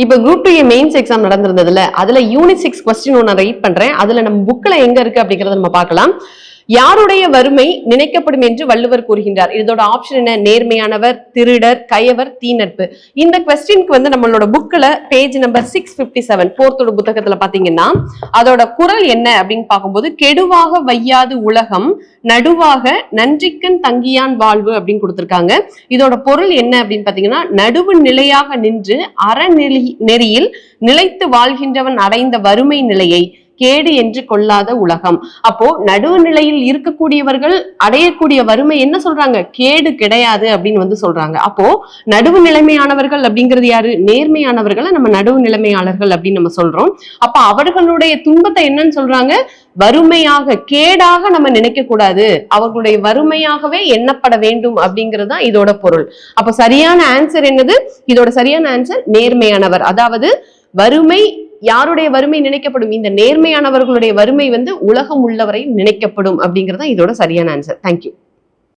இப்ப group 2 mains exam நடந்திருந்ததுல அதுல unit 6 question ஒன்னு ரைட் பண்றேன். அதுல நம்ம புக்ல எங்க இருக்கு அப்படிங்கறத நம்ம பார்க்கலாம். யாருடைய வறுமை நினைக்கப்படும் என்று வள்ளுவர் கூறுகின்றார். இதோட ஆப்ஷன் என்ன? நேர்மையானவர், திருடர், கயவர், தீநட்பு. இந்த கொஸ்டினுக்கு வந்து நம்மளோட புக்ல பேஜ் நம்பர் 657 4th புத்தகத்துல பாத்தீங்கன்னா அதோட குறள் என்ன அப்படின்னு பார்க்கும்போது, கெடுவாக வையாது உலகம் நடுவாக நன்றிக்கண் தங்கியான் வாழ்வு அப்படின்னு கொடுத்திருக்காங்க. இதோட பொருள் என்ன அப்படின்னு பாத்தீங்கன்னா, நடுவு நிலையாக நின்று நெறியில் நிலைத்து வாழ்கின்றவன் அடைந்த வறுமை நிலையை கேடு என்று கொள்ளாத உலகம். அப்போ நடுவு நிலையில் இருக்கக்கூடியவர்கள் அடையக்கூடிய வறுமை என்ன சொல்றாங்க? கேடு கிடையாது அப்படின்னு வந்து சொல்றாங்க. அப்போ நடுவு நிலைமையானவர்கள் அப்படிங்கிறது யாரு? நேர்மையானவர்களை நம்ம நடுவு நிலைமையாளர்கள் அப்படின்னு நம்ம சொல்றோம். அப்ப அவர்களுடைய துன்பத்தை என்னன்னு சொல்றாங்க? வறுமையாக, கேடாக நம்ம நினைக்க கூடாது, அவர்களுடைய வறுமையாகவே எண்ணப்பட வேண்டும் அப்படிங்கிறது தான் இதோட பொருள். அப்ப சரியான ஆன்சர் என்னது? இதோட சரியான ஆன்சர் நேர்மையானவர். அதாவது வறுமை யாருடைய வறுமை நினைக்கப்படும்? இந்த நேர்மையானவர்களுடைய வறுமை வந்து உலகம் உள்ளவரை நினைக்கப்படும் அப்படிங்கிறது இதோட சரியான ஆன்சர். தேங்க்யூ.